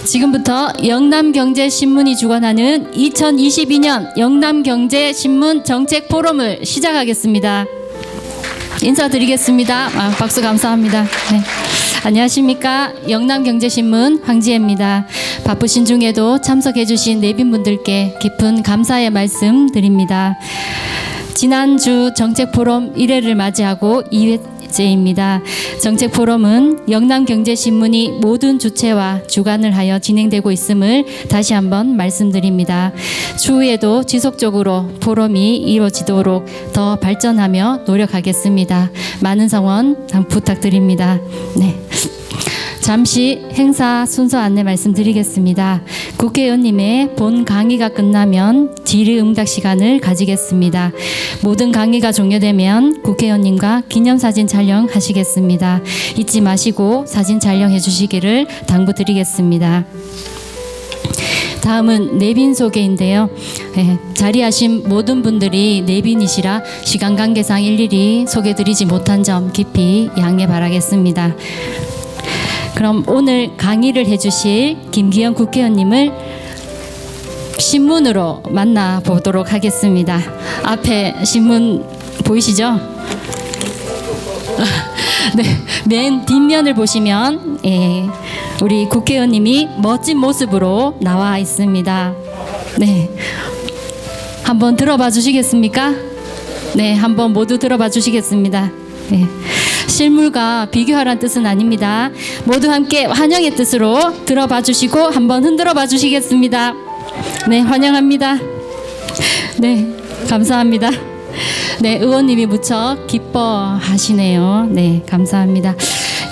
지금부터 영남경제신문이 주관하는 2022년 영남경제신문 정책포럼을 시작하겠습니다. 인사드리겠습니다. 박수 감사합니다. 네. 안녕하십니까. 영남경제신문 황지혜입니다. 바쁘신 중에도 참석해주신 내빈분들께 깊은 감사의 말씀 드립니다. 지난주 정책포럼 1회를 맞이하고 2회째입니다. 정책포럼은 영남경제신문이 모든 주체와 주관을 하여 진행되고 있음을 다시 한번 말씀드립니다. 추후에도 지속적으로 포럼이 이루어지도록 더 발전하며 노력하겠습니다. 많은 성원 부탁드립니다. 네. 잠시 행사 순서 안내 말씀드리겠습니다. 국회의원님의 본 강의가 끝나면 질의응답 시간을 가지겠습니다. 모든 강의가 종료되면 국회의원님과 기념사진 촬영하시겠습니다. 잊지 마시고 사진 촬영해 주시기를 당부드리겠습니다. 다음은 내빈 소개인데요. 자리하신 모든 분들이 내빈이시라 시간 관계상 일일이 소개드리지 못한 점 깊이 양해 바라겠습니다. 그럼 오늘 강의를 해주실 김기현 국회의원님을 신문으로 만나보도록 하겠습니다. 앞에 신문 보이시죠? 네, 맨 뒷면을 보시면 우리 국회의원님이 멋진 모습으로 나와 있습니다. 네, 한번 들어봐 주시겠습니까? 네, 한번 모두 들어봐 주시겠습니다. 네. 실물과 비교하라는 뜻은 아닙니다. 모두 함께 환영의 뜻으로 들어봐 주시고 한번 흔들어 봐 주시겠습니다. 네, 환영합니다. 네, 감사합니다. 네, 의원님이 무척 기뻐하시네요. 네, 감사합니다.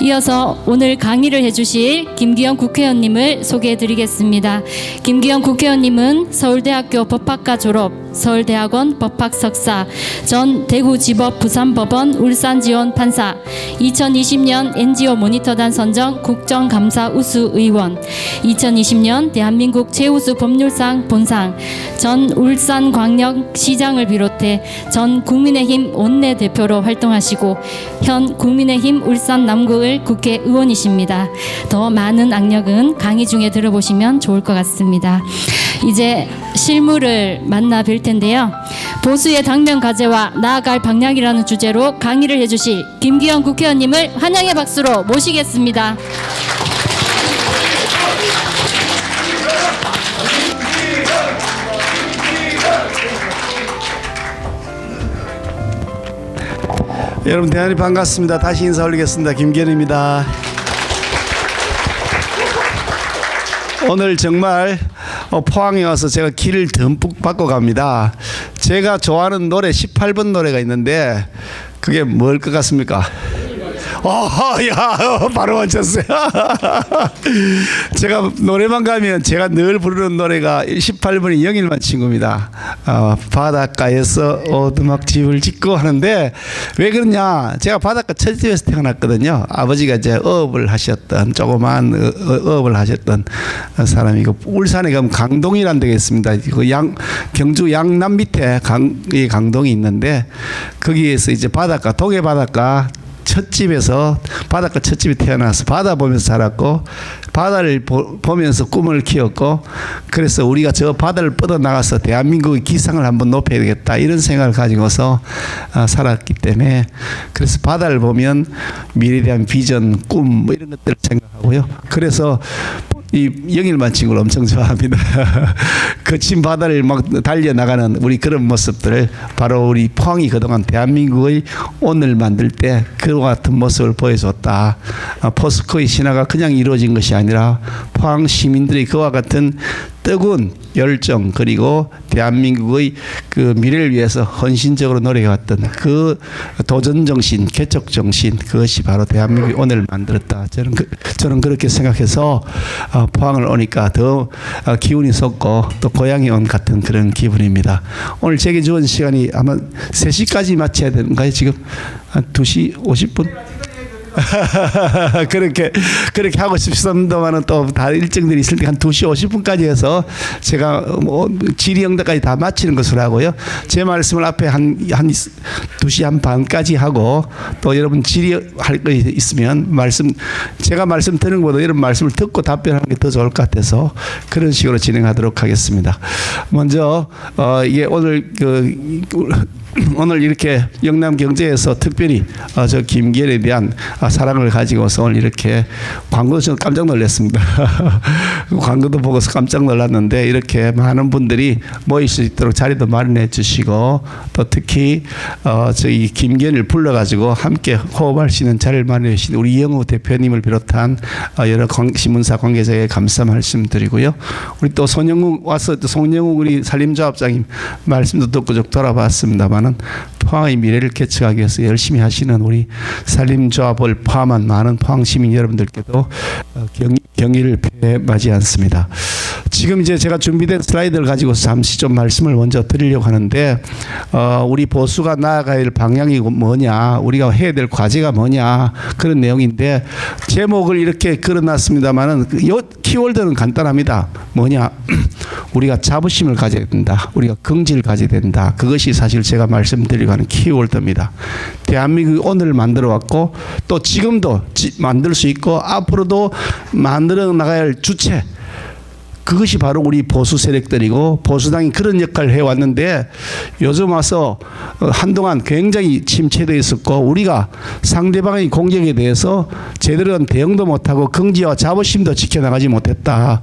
이어서 오늘 강의를 해주실 김기현 국회의원님을 소개해드리겠습니다. 김기현 국회의원님은 서울대학교 법학과 졸업, 서울대학원 법학 석사, 전 대구지법 부산법원 울산지원 판사, 2020년 NGO 모니터단 선정 국정감사 우수 의원, 2020년 대한민국 최우수 법률상 본상, 전 울산광역시장을 비롯해 전 국민의힘 원내대표로 활동하시고 현 국민의힘 울산 남구의 국회의원이십니다. 더 많은 악력은 강의 중에 들어보시면 좋을 것 같습니다. 이제 실무를 만나 뵐 텐데요. 보수의 당면 과제와 나아갈 방향이라는 주제로 강의를 해주실 김기현 국회의원님을 환영의 박수로 모시겠습니다. 여러분 대단히 반갑습니다. 다시 인사 올리겠습니다. 김기현입니다. 오늘 정말 포항에 와서 제가 길을 듬뿍 바꿔갑니다. 제가 좋아하는 노래 18번 노래가 있는데 그게 뭘 것 같습니까? 야, 바로 맞췄어요. 제가 노래방 가면 제가 늘 부르는 노래가 18번이 영일만 친구입니다. 바닷가에서 오두막 집을 짓고 하는데 왜 그러냐? 제가 바닷가 첫집에서 태어났거든요. 아버지가 이제 어업을 하셨던 조그만 어업을 하셨던 사람이고 울산에 가면 강동이라는 데가 있습니다. 그 경주 양남 밑에 강동이 있는데 거기에서 이제 바닷가 동해 바닷가 첫집에서 바닷가 첫집에 태어나서 바다 보면서 자랐고 바다를 보면서 꿈을 키웠고 그래서 우리가 저 바다를 뻗어나가서 대한민국의 기상을 한번 높여야 되겠다 이런 생각을 가지고서 살았기 때문에 그래서 바다를 보면 미래에 대한 비전, 꿈 뭐 이런 것들을 생각하고요. 그래서 이 영일만 친구를 엄청 좋아합니다. 거친 바다를 막 달려나가는 우리 그런 모습들을 바로 우리 포항이 그동안 대한민국의 오늘 만들 때 그와 같은 모습을 보여줬다. 포스코의 신화가 그냥 이루어진 것이 아니라 포항 시민들이 그와 같은 뜨거운 열정 그리고 대한민국의 그 미래를 위해서 헌신적으로 노력해왔던 그 도전정신, 개척정신 그것이 바로 대한민국이 오늘 만들었다. 저는 그렇게 생각해서 포항을 오니까 더 기운이 솟고 또 고향에 온 같은 그런 기분입니다. 오늘 제게 주은 시간이 아마 3시까지 마쳐야 되는가요? 지금 한 2시 50분? 그렇게 하고 싶습니다만은 또 다 일정들이 있을 때 한 2시 50분까지 해서 제가 뭐 질의응답까지 다 마치는 것으로 하고요. 제 말씀을 앞에 한 2시 한 반까지 하고 또 여러분 질의할 거 있으면 제가 말씀 드리는 것보다 여러분 말씀을 듣고 답변하는 게 더 좋을 것 같아서 그런 식으로 진행하도록 하겠습니다. 먼저 이게 오늘 이렇게 영남경제에서 특별히 저 김기현에 대한 사랑을 가지고서 오늘 이렇게 광고도 저는 깜짝 놀랐습니다. 광고도 보고서 깜짝 놀랐는데 이렇게 많은 분들이 모일 수 있도록 자리도 마련해 주시고 또 특히 저희 김기현을 불러가지고 함께 호흡할 수 있는 자리를 마련해 주신 우리 이영우 대표님을 비롯한 여러 신문사 관계자에게 감사 말씀드리고요. 우리 또 손영욱 우리 산림조합장님 말씀도 듣고 쭉 돌아봤습니다만 포항의 미래를 개척하기 위해서 열심히 하시는 우리 산림조합을 포함한 많은 포항 시민 여러분들께도 경의를 표해 마지 않습니다. 지금 이제 제가 준비된 슬라이드를 가지고 잠시 좀 말씀을 먼저 드리려고 하는데 우리 보수가 나아가야 할 방향이 뭐냐, 우리가 해야 될 과제가 뭐냐 그런 내용인데 제목을 이렇게 걸어놨습니다만은 요 키워드는 간단합니다. 뭐냐, 우리가 자부심을 가져야 된다. 우리가 긍지를 가져야 된다. 그것이 사실 제가 말씀드리고 하는 키워드입니다. 대한민국이 오늘 만들어 왔고 또 지금도 만들 수 있고 앞으로도 만들어 나가야 할 주체, 그것이 바로 우리 보수 세력들이고 보수당이 그런 역할을 해왔는데 요즘 와서 한동안 굉장히 침체되어 있었고 우리가 상대방의 공격에 대해서 제대로 된 대응도 못하고 긍지와 자부심도 지켜나가지 못했다.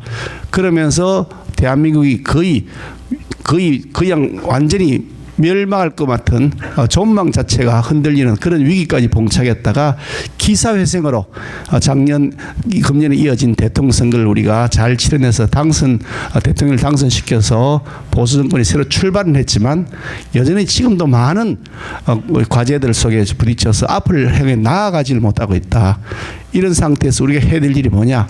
그러면서 대한민국이 거의 그냥 완전히 멸망할 것 같은 전망 자체가 흔들리는 그런 위기까지 봉착했다가 기사회생으로 금년에 이어진 대통령 선거를 우리가 잘 치러내서 대통령을 당선시켜서 보수 정권이 새로 출발은 했지만 여전히 지금도 많은 과제들 속에 부딪혀서 앞을 향해 나아가지를 못하고 있다. 이런 상태에서 우리가 해야 될 일이 뭐냐,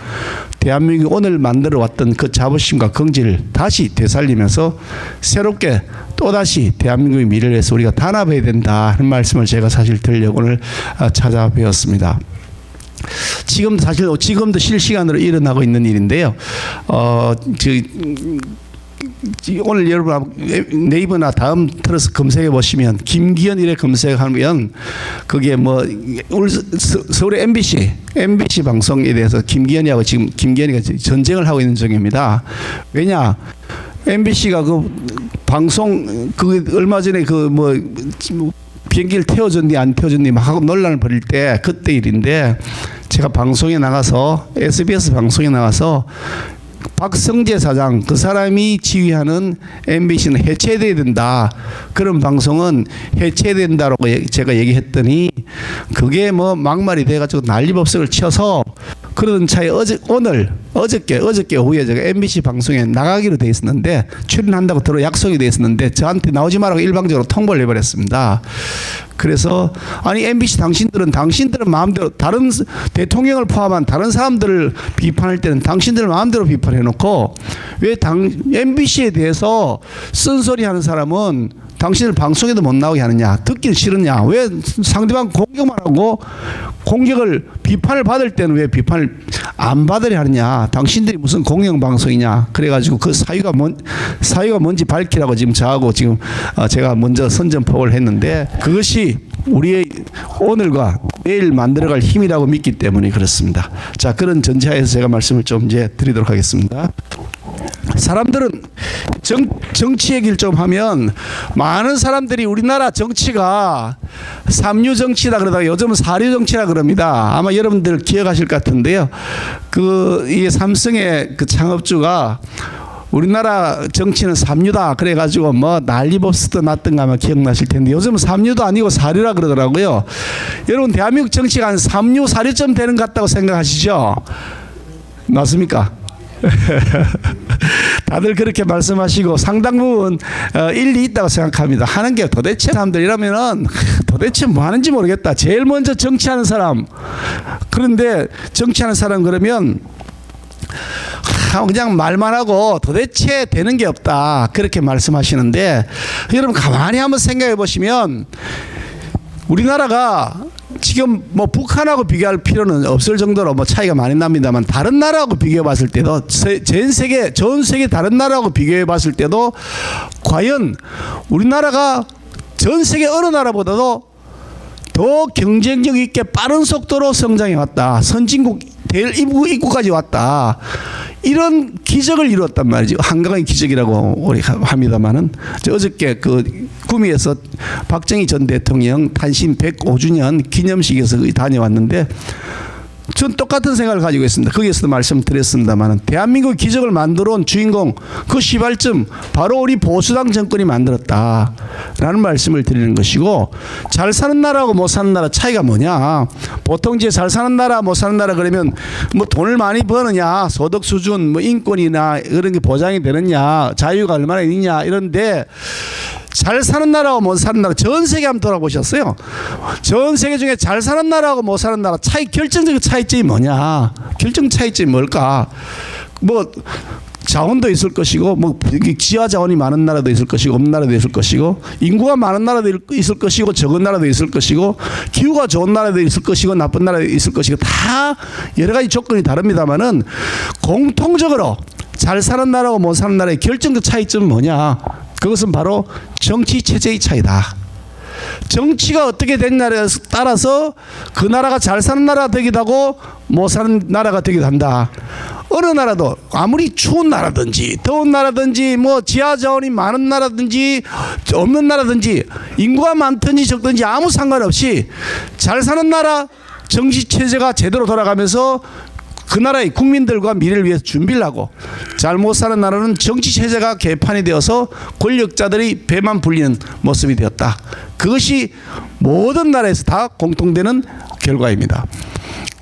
대한민국이 오늘 만들어 왔던 그 자부심과 긍지를 다시 되살리면서 새롭게 또다시 대한민국의 미래를 위해서 우리가 단합해야 된다 하는 말씀을 제가 사실 드리려고 오늘 찾아뵈었습니다. 지금도 실시간으로 일어나고 있는 일인데요. 오늘 여러분 네이버나 다음 틀어서 검색해 보시면 김기현 이래 검색하면 그게 뭐 서울의 MBC 방송에 대해서 김기현이하고 지금 김기현이가 전쟁을 하고 있는 중입니다. 왜냐, MBC가 그 방송 얼마 전에 비행기를 태워줬니 안 태워줬니 막 하고 논란을 벌일 때 그때 일인데 제가 방송에 나가서 SBS 방송에 나가서 박성재 사장 그 사람이 지휘하는 MBC는 해체돼야 된다. 그런 방송은 해체된다라고 제가 얘기했더니 그게 뭐 막말이 돼가지고 난리법석을 쳐서 그러던 차에 어저께 오후에 제가 MBC 방송에 나가기로 돼 있었는데 출연한다고 들어 약속이 돼 있었는데 저한테 나오지 말라고 일방적으로 통보를 해버렸습니다. 그래서 아니 MBC 당신들은 마음대로 다른 대통령을 포함한 다른 사람들을 비판할 때는 당신들 마음대로 비판해놓고 왜 MBC에 대해서 쓴소리하는 사람은 당신을 방송에도 못 나오게 하느냐, 듣기 싫으냐, 왜 상대방 공격만 하고 비판을 받을 때는 왜 비판을 안 받으려 하느냐, 당신들이 무슨 공영방송이냐, 그래가지고 그 사유가 뭔지 밝히라고 지금 저하고 지금 제가 먼저 선전포고를 했는데 그것이 우리의 오늘과 내일 만들어갈 힘이라고 믿기 때문에 그렇습니다. 자, 그런 전제하에서 제가 말씀을 좀 이제 드리도록 하겠습니다. 사람들은 정치 얘기를 좀 하면 많은 사람들이 우리나라 정치가 삼류 정치다 그러다가 요즘은 사류 정치라 그럽니다. 아마 여러분들 기억하실 것 같은데요. 이 삼성의 그 창업주가 우리나라 정치는 삼류다 그래가지고 뭐 난리법석도 났던가 아마 기억나실 텐데 요즘은 삼류도 아니고 사류라 그러더라고요. 여러분 대한민국 정치가 한 삼류 사류쯤 되는 것 같다고 생각하시죠? 맞습니까? 다들 그렇게 말씀하시고 상당 부분 일리 있다고 생각합니다. 하는 게 도대체 사람들이라면은 도대체 뭐 하는지 모르겠다. 제일 먼저 정치하는 사람. 그런데 정치하는 사람 그러면 그냥 말만 하고 도대체 되는 게 없다. 그렇게 말씀하시는데 여러분 가만히 한번 생각해 보시면 우리나라가 지금 뭐 북한하고 비교할 필요는 없을 정도로 뭐 차이가 많이 납니다만 다른 나라하고 비교해 봤을 때도 전 세계 다른 나라하고 비교해 봤을 때도 과연 우리나라가 전 세계 어느 나라보다도 더 경쟁력 있게 빠른 속도로 성장해 왔다. 선진국 입구까지 왔다. 이런 기적을 이루었단 말이죠. 한강의 기적이라고 우리 합니다만은 어저께 그 구미에서 박정희 전 대통령 탄신 105주년 기념식에서 다녀왔는데 전 똑같은 생각을 가지고 있습니다. 거기에서도 말씀드렸습니다만 대한민국 기적을 만들어 온 주인공 그 시발점 바로 우리 보수당 정권이 만들었다라는 말씀을 드리는 것이고, 잘 사는 나라하고 못 사는 나라 차이가 뭐냐. 보통 이제 잘 사는 나라 못 사는 나라 그러면 뭐 돈을 많이 버느냐, 소득 수준, 뭐 인권이나 이런 게 보장이 되느냐, 자유가 얼마나 있냐 이런데, 잘 사는 나라하고 못 사는 나라 전 세계 한번 돌아보셨어요? 전 세계 중에 잘 사는 나라하고 못 사는 나라 결정적인 차이점이 뭐냐? 결정 차이점이 뭘까? 뭐 자원도 있을 것이고, 뭐 지하 자원이 많은 나라도 있을 것이고, 없는 나라도 있을 것이고, 인구가 많은 나라도 있을 것이고, 적은 나라도 있을 것이고, 기후가 좋은 나라도 있을 것이고, 나쁜 나라도 있을 것이고, 다 여러 가지 조건이 다릅니다만은 공통적으로 잘 사는 나라하고 못 사는 나라의 결정적 차이점은 뭐냐? 그것은 바로 정치 체제의 차이다. 정치가 어떻게 됐냐에 따라서 그 나라가 잘 사는 나라가 되기도 하고 못 사는 나라가 되기도 한다. 어느 나라도 아무리 추운 나라든지 더운 나라든지 뭐 지하 자원이 많은 나라든지 없는 나라든지 인구가 많든지 적든지 아무 상관없이 잘 사는 나라 정치 체제가 제대로 돌아가면서 그 나라의 국민들과 미래를 위해서 준비를 하고, 잘 못 사는 나라는 정치 체제가 개판이 되어서 권력자들이 배만 불리는 모습이 되었다. 그것이 모든 나라에서 다 공통되는 결과입니다.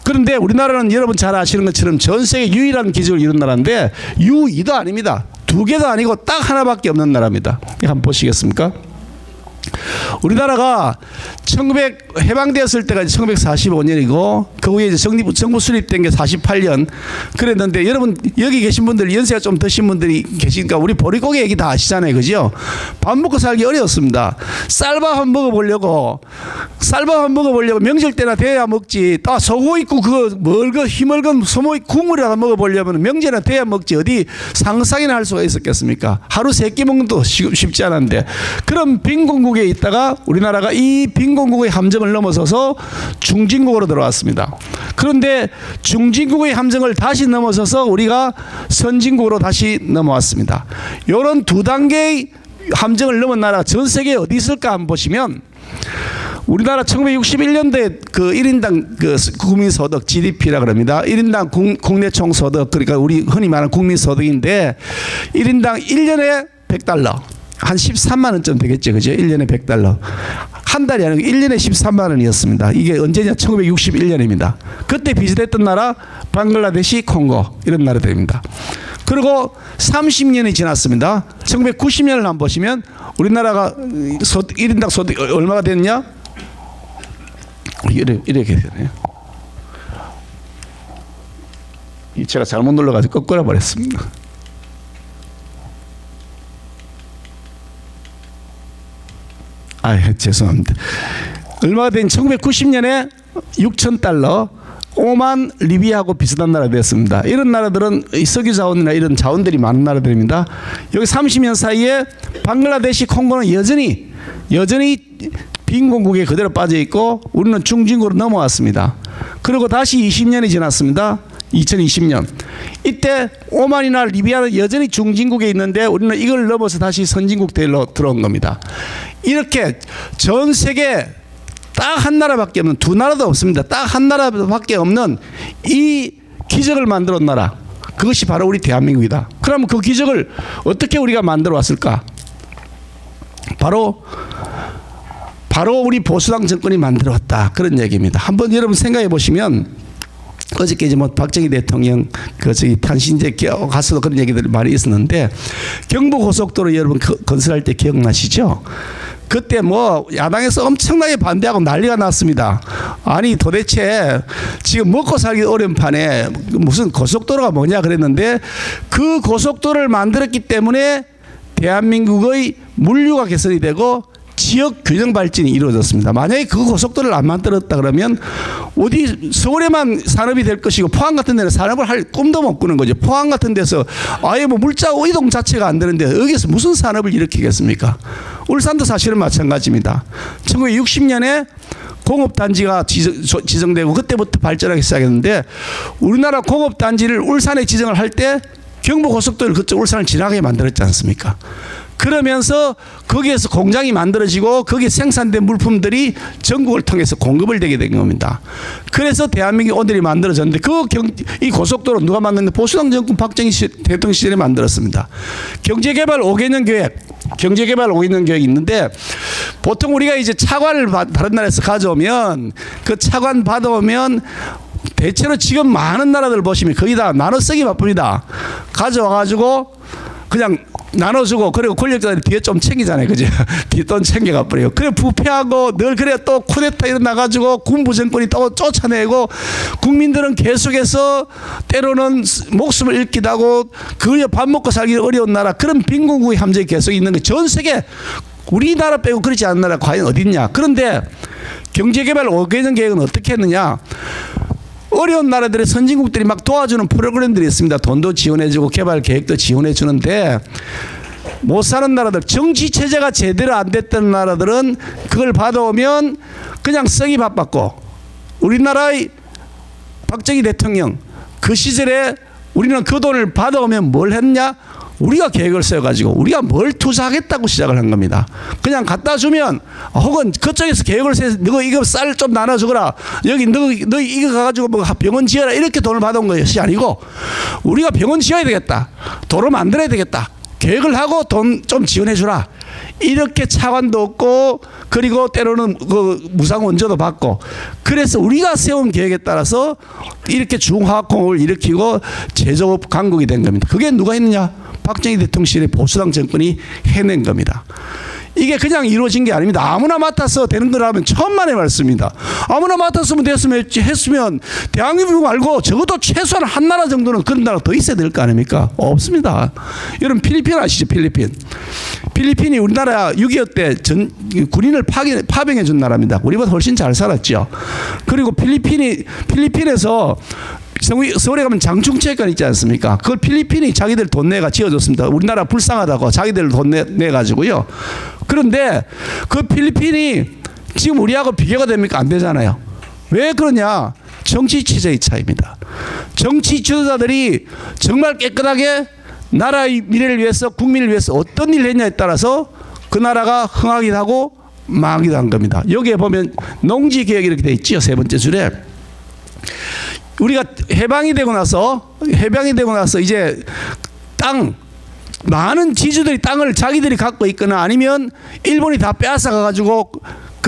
그런데 우리나라는 여러분 잘 아시는 것처럼 전 세계 유일한 기적을 이룬 나라인데, 유이도 아닙니다. 두 개도 아니고 딱 하나밖에 없는 나라입니다. 한번 보시겠습니까? 우리나라가 해방되었을 때가 1945년이고 그 후에 이제 정부 수립된 게 48년 그랬는데, 여러분 여기 계신 분들 연세가 좀 드신 분들이 계시니까 우리 보릿고개 얘기 다 아시잖아요, 그죠? 밥 먹고 살기 어려웠습니다. 쌀밥 한 먹어보려고 명절 때나 돼야 먹지. 소고기 있고 그 희멀건 소고기 국물이라도 먹어보려면 명절이나 돼야 먹지. 어디 상상이나 할 수가 있었겠습니까? 하루 3끼 먹는 것도 쉽지 않은데, 그런 빈곤국에 있다가 우리나라가 이 빈곤국의 함정을 넘어서서 중진국으로 들어왔습니다. 그런데 중진국의 함정을 다시 넘어서서 우리가 선진국으로 다시 넘어왔습니다. 이런 두 단계의 함정을 넘은 나라가 전 세계에 어디 있을까 한번 보시면, 우리나라 1961년도에 그 1인당 그 국민소득 GDP라 그럽니다. 1인당 국내 총소득, 그러니까 우리 흔히 말하는 국민소득인데 1인당 1년에 $100. 한 13만 원쯤 되겠죠, 그죠? 1년에 $100. 한 달이 아니고 1년에 13만 원이었습니다. 이게 언제냐? 1961년입니다. 그때 비슷했던 나라 방글라데시, 콩고 이런 나라들입니다. 그리고 30년이 지났습니다. 1990년을 한번 보시면 우리나라가 1인당 소득 얼마가 됐냐? 이렇게 되네요. 제가 잘못 눌러가지고 꺾어라 버렸습니다. 죄송합니다. 얼마가 된 1990년에 $6,000, 오만, 리비아하고 비슷한 나라 됐습니다. 이런 나라들은 석유 자원이나 이런 자원들이 많은 나라들입니다. 여기 30년 사이에 방글라데시, 콩고는 여전히 빈곤국에 그대로 빠져 있고 우리는 중진국으로 넘어왔습니다. 그리고 다시 20년이 지났습니다. 2020년. 이때 오만이나 리비아는 여전히 중진국에 있는데 우리는 이걸 넘어서 다시 선진국 대로 들어온 겁니다. 이렇게 전 세계 딱 한 나라밖에 없는, 두 나라도 없습니다. 딱 한 나라밖에 없는 이 기적을 만들어 온 나라, 그것이 바로 우리 대한민국이다. 그러면 그 기적을 어떻게 우리가 만들어 왔을까? 바로 우리 보수당 정권이 만들어 왔다, 그런 얘기입니다. 한번 여러분 생각해 보시면, 어저께 이제 뭐 박정희 대통령 탄신제 가서도 그런 얘기들이 많이 있었는데, 경부 고속도로 여러분 건설할 때 기억나시죠? 그때 뭐 야당에서 엄청나게 반대하고 난리가 났습니다. 아니 도대체 지금 먹고 살기 어려운 판에 무슨 고속도로가 뭐냐 그랬는데, 그 고속도로를 만들었기 때문에 대한민국의 물류가 개선이 되고 지역 균형 발전이 이루어졌습니다. 만약에 그 고속도로를 안 만들었다 그러면 어디 서울에만 산업이 될 것이고 포항 같은 데는 산업을 할 꿈도 못 꾸는 거죠. 포항 같은 데서 아예 뭐 물자 이동 자체가 안 되는데 여기서 무슨 산업을 일으키겠습니까? 울산도 사실은 마찬가지입니다. 1960년에 공업단지가 지정되고 그때부터 발전하기 시작했는데 우리나라 공업단지를 울산에 지정을 할 때 경부고속도로를 그쪽 울산을 지나게 만들었지 않습니까? 그러면서 거기에서 공장이 만들어지고 거기에 생산된 물품들이 전국을 통해서 공급을 되게 된 겁니다. 그래서 대한민국 오늘이 만들어졌는데 이 고속도로 누가 만들었는데 보수당 정권 박정희 대통령 시절에 만들었습니다. 경제개발 5개년 계획, 경제개발 5개년 계획이 있는데 보통 우리가 이제 차관을 다른 나라에서 가져오면 그 차관 받아오면 대체로 지금 많은 나라들 보시면 거의 다 나눠 쓰기 바쁩니다. 가져와가지고 그냥 나눠주고 그리고 권력자들이 뒤에 좀 챙기잖아요. 그죠? 뒤에 돈 챙겨가 버려요. 그래 부패하고 늘 그래 또 쿠데타 일어나가지고 군부 정권이 또 쫓아내고 국민들은 계속해서 때로는 목숨을 잃기도 하고 그저 밥 먹고 살기 어려운 나라 그런 빈곤국의 함정이 계속 있는 거 전 세계 우리나라 빼고 그렇지 않은 나라 과연 어디 있냐. 그런데 경제개발 5개년 계획은 어떻게 했느냐. 어려운 나라들의 선진국들이 막 도와주는 프로그램들이 있습니다. 돈도 지원해주고 개발 계획도 지원해주는데 못 사는 나라들, 정치 체제가 제대로 안 됐던 나라들은 그걸 받아오면 그냥 쓰기 바빴고 우리나라의 박정희 대통령 그 시절에 우리는 그 돈을 받아오면 뭘 했냐? 우리가 계획을 세워가지고 우리가 뭘 투자하겠다고 시작을 한 겁니다. 그냥 갖다 주면 혹은 그쪽에서 계획을 세워서 너 이거 쌀 좀 나눠주거라. 여기 너 이거 가가지고 뭐 병원 지어라. 이렇게 돈을 받아온 것이 아니고 우리가 병원 지어야 되겠다. 도로 만들어야 되겠다. 계획을 하고 돈 좀 지원해 주라. 이렇게 차관도 없고 그리고 때로는 그 무상 원조도 받고 그래서 우리가 세운 계획에 따라서 이렇게 중화학공업을 일으키고 제조업 강국이 된 겁니다. 그게 누가 했느냐? 박정희 대통령 시절에 보수당 정권이 해낸 겁니다. 이게 그냥 이루어진 게 아닙니다. 아무나 맡아서 되는 거라면 천만의 말씀입니다. 아무나 맡았으면 했으면 대한민국 말고 적어도 최소한 한 나라 정도는 그런 나라 더 있어야 될 거 아닙니까? 없습니다. 여러분 필리핀 아시죠? 필리핀이 우리나라 6.25 때 군인을 파병해 준 나라입니다. 우리보다 훨씬 잘 살았죠. 그리고 필리핀에서 서울에 가면 장충체육관 있지 않습니까? 그걸 필리핀이 자기들 돈 내가 지어줬습니다. 우리나라 불쌍하다고 자기들 돈 내가지고요. 그런데 그 필리핀이 지금 우리하고 비교가 됩니까? 안 되잖아요. 왜 그러냐? 정치 체제의 차이입니다. 정치 지도자들이 정말 깨끗하게 나라의 미래를 위해서 국민을 위해서 어떤 일을 했냐에 따라서 그 나라가 흥하기도 하고 망하기도 한 겁니다. 여기에 보면 농지개혁이 이렇게 돼 있죠. 세 번째 줄에. 우리가 해방이 되고 나서 이제 많은 지주들이 땅을 자기들이 갖고 있거나 아니면 일본이 다 빼앗아 가지고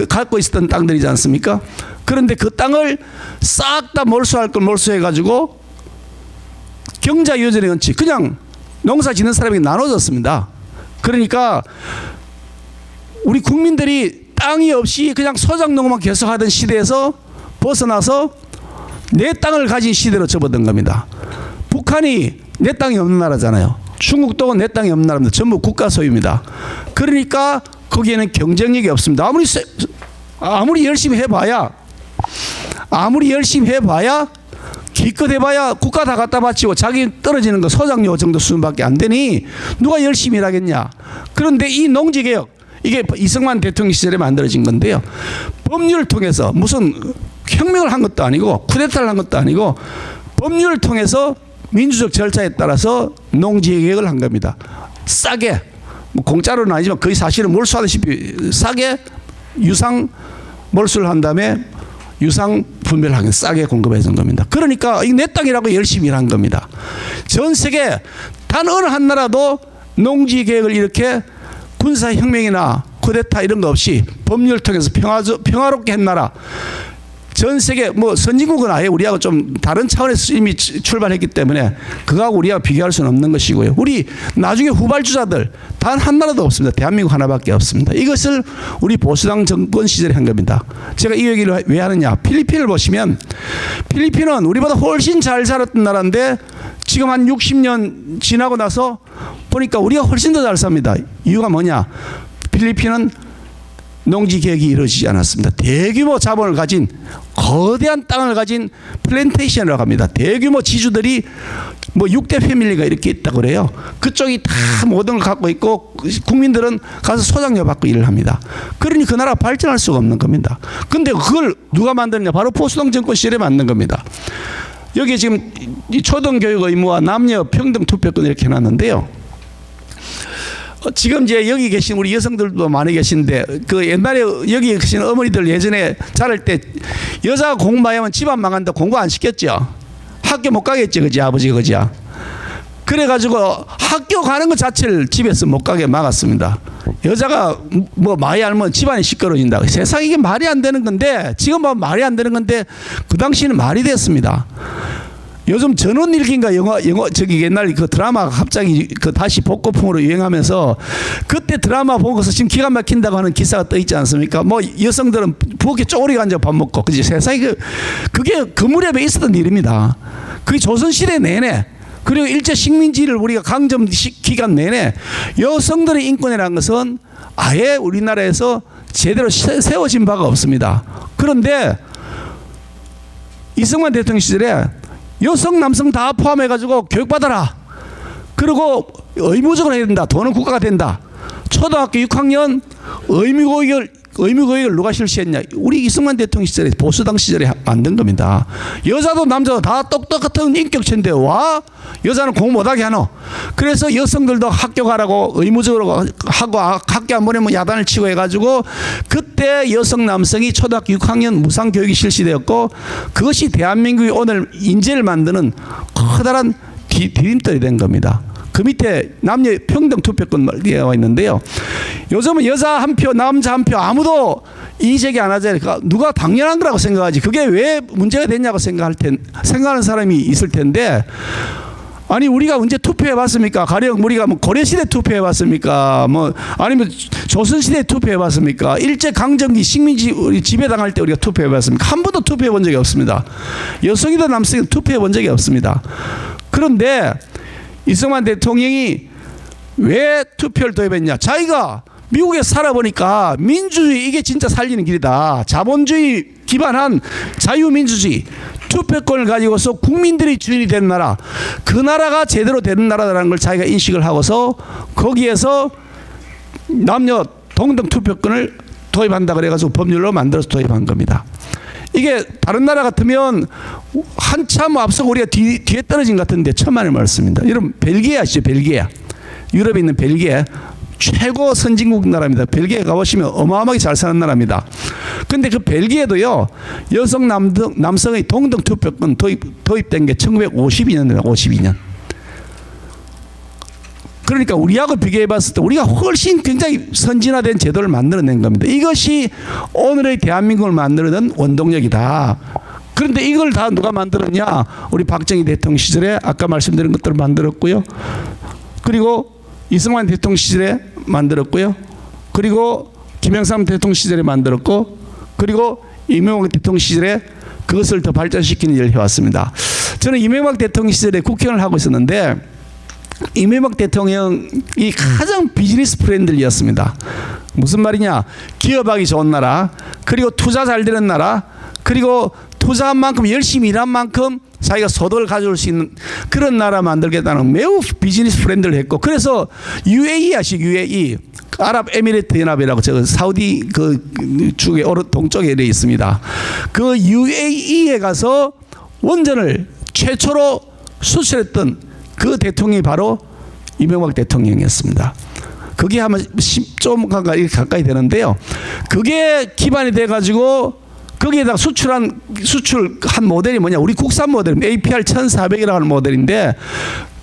갖고 있었던 땅들이지 않습니까? 그런데 그 땅을 싹 다 몰수할 걸 몰수해 가지고 경자유전의 원칙 그냥 농사 짓는 사람에게 나눠졌습니다. 그러니까 우리 국민들이 땅이 없이 그냥 소작농업만 계속하던 시대에서 벗어나서 내 땅을 가진 시대로 접어든 겁니다. 북한이 내 땅이 없는 나라잖아요. 중국도 내 땅이 없는 나라입니다. 전부 국가 소유입니다. 그러니까 거기에는 경쟁력이 없습니다. 아무리 열심히 해봐야 기껏 해봐야 국가 다 갖다 바치고 자기 떨어지는 거 소작료 정도 수준밖에 안 되니 누가 열심히 일하겠냐. 그런데 이 농지개혁 이게 이승만 대통령 시절에 만들어진 건데요. 법률을 통해서 무슨 혁명을 한 것도 아니고 쿠데타를 한 것도 아니고 법률을 통해서 민주적 절차에 따라서 농지개혁을 한 겁니다. 싸게 뭐 공짜로는 아니지만 거의 사실은 몰수하다시피 싸게 유상 몰수를 한 다음에 유상 분별하게 싸게 공급해 준 겁니다. 그러니까 이 내 땅이라고 열심히 일한 겁니다. 전 세계 단 어느 한 나라도 농지개혁을 이렇게 군사혁명이나 쿠데타 이런 거 없이 법률을 통해서 평화롭게 한 나라 전 세계 뭐 선진국은 아예 우리하고 좀 다른 차원에서 이미 출발했기 때문에 그거하고 우리하고 비교할 수는 없는 것이고요. 우리 나중에 후발주자들 단 한 나라도 없습니다. 대한민국 하나밖에 없습니다. 이것을 우리 보수당 정권 시절에 한 겁니다. 제가 이 얘기를 왜 하느냐. 필리핀을 보시면 필리핀은 우리보다 훨씬 잘 살았던 나라인데 지금 한 60년 지나고 나서 보니까 우리가 훨씬 더 잘 삽니다. 이유가 뭐냐. 필리핀은 농지 개혁이 이루어지지 않았습니다. 대규모 자본을 가진 거대한 땅을 가진 플랜테이션이라고 합니다. 대규모 지주들이 뭐 6대 패밀리가 이렇게 있다고 그래요. 그쪽이 다 모든 걸 갖고 있고 국민들은 가서 소장료 받고 일을 합니다. 그러니 그 나라가 발전할 수가 없는 겁니다. 근데 그걸 누가 만드느냐? 바로 보수당 정권 시절에 만든 겁니다. 여기 지금 이 초등교육 의무와 남녀 평등 투표권 이렇게 해놨는데요. 지금 이제 여기 계신 우리 여성들도 많이 계신데 그 옛날에 여기 계신 어머니들 예전에 자랄 때 여자가 공부하면 집안 망한다 공부 안 시켰죠. 학교 못 가겠지, 그지 아버지, 그지? 그래가지고 학교 가는 것 자체를 집에서 못 가게 막았습니다. 여자가 뭐 많이 알면 집안이 시끄러진다. 세상에 이게 말이 안 되는 건데 지금 보면 말이 안 되는 건데 그 당시에는 말이 됐습니다. 요즘 전원일기인가 영어 저기 옛날 그 드라마가 갑자기 그 다시 복고풍으로 유행하면서 그때 드라마 보고서 지금 기가 막힌다고 하는 기사가 떠 있지 않습니까? 뭐 여성들은 부엌에 쪼그리고 앉아 밥 먹고 그지 세상에 그게 그 무렵에 있었던 일입니다. 그게 조선시대 내내 그리고 일제 식민지를 우리가 강점 기간 내내 여성들의 인권이라는 것은 아예 우리나라에서 제대로 세워진 바가 없습니다. 그런데 이승만 대통령 시절에 여성 남성 다 포함해가지고 교육받아라. 그리고 의무적으로 해야 된다. 돈은 국가가 된다. 초등학교 6학년 의무교육을 누가 실시했냐? 우리 이승만 대통령 시절에 보수당 시절에 만든 겁니다. 여자도 남자도 다 똑똑같은 인격체인데 와 여자는 공부 못하게 하노. 그래서 여성들도 학교 가라고 의무적으로 하고 학교 안 보내면 야단을 치고 해가지고 그때 여성 남성이 초등학교 6학년 무상교육이 실시되었고 그것이 대한민국이 오늘 인재를 만드는 커다란 디딤돌이 된 겁니다. 그 밑에 남녀 평등 투표권 되어 있는데요. 요즘은 여자 한 표, 남자 한 표 아무도 이의제기 안 하잖아요. 그러니까 누가 당연한 거라고 생각하지. 그게 왜 문제가 됐냐고 생각하는 사람이 있을 텐데 아니 우리가 언제 투표해 봤습니까? 가령 우리가 뭐 고려시대 투표해 봤습니까? 뭐 아니면 조선시대 투표해 봤습니까? 일제강점기 식민지 우리 지배당할 때 우리가 투표해 봤습니까? 한 번도 투표해 본 적이 없습니다. 여성이든 남성이든 투표해 본 적이 없습니다. 그런데 이승만 대통령이 왜 투표를 도입했냐? 자기가 미국에 살아보니까 민주주의 이게 진짜 살리는 길이다. 자본주의 기반한 자유민주주의 투표권을 가지고서 국민들이 주인이 되는 나라 그 나라가 제대로 되는 나라라는 걸 자기가 인식을 하고서 거기에서 남녀 동등 투표권을 도입한다 그래가지고 법률로 만들어서 도입한 겁니다. 이게 다른 나라 같으면 한참 앞서 우리가 뒤에 떨어진 것 같은데 천만을 말습니다. 여러분 벨기에 아시죠? 벨기에. 유럽에 있는 벨기에 최고 선진국 나라입니다. 벨기에 가보시면 어마어마하게 잘 사는 나라입니다. 그런데 그 벨기에도요 여성 남성의 동등 투표권 도입된 게 1952년입니다. 52년. 그러니까 우리하고 비교해 봤을 때 우리가 훨씬 굉장히 선진화된 제도를 만들어낸 겁니다. 이것이 오늘의 대한민국을 만들어낸 원동력이다. 그런데 이걸 다 누가 만들었냐? 우리 박정희 대통령 시절에 아까 말씀드린 것들을 만들었고요. 그리고 이승만 대통령 시절에 만들었고요. 그리고 김영삼 대통령 시절에 만들었고 그리고 이명박 대통령 시절에 그것을 더 발전시키는 일을 해왔습니다. 저는 이명박 대통령 시절에 국회의원을 하고 있었는데 이명박 대통령이 가장 비즈니스 프렌들리였습니다. 무슨 말이냐? 기업하기 좋은 나라, 그리고 투자 잘 되는 나라, 그리고 투자한 만큼 열심히 일한 만큼 자기가 소득을 가져올 수 있는 그런 나라 만들겠다는 매우 비즈니스 프렌드를 했고 그래서 UAE 아시죠? UAE 아랍에미리트 연합이라고 저 사우디 그 중에 동쪽에 있습니다. 그 UAE에 가서 원전을 최초로 수출했던 그 대통령이 바로 이명박 대통령이었습니다. 그게 아마 10조 가까이 되는데요. 그게 기반이 돼가지고 거기에다가 수출한 모델이 뭐냐? 우리 국산 모델 APR 1400이라고 하는 모델인데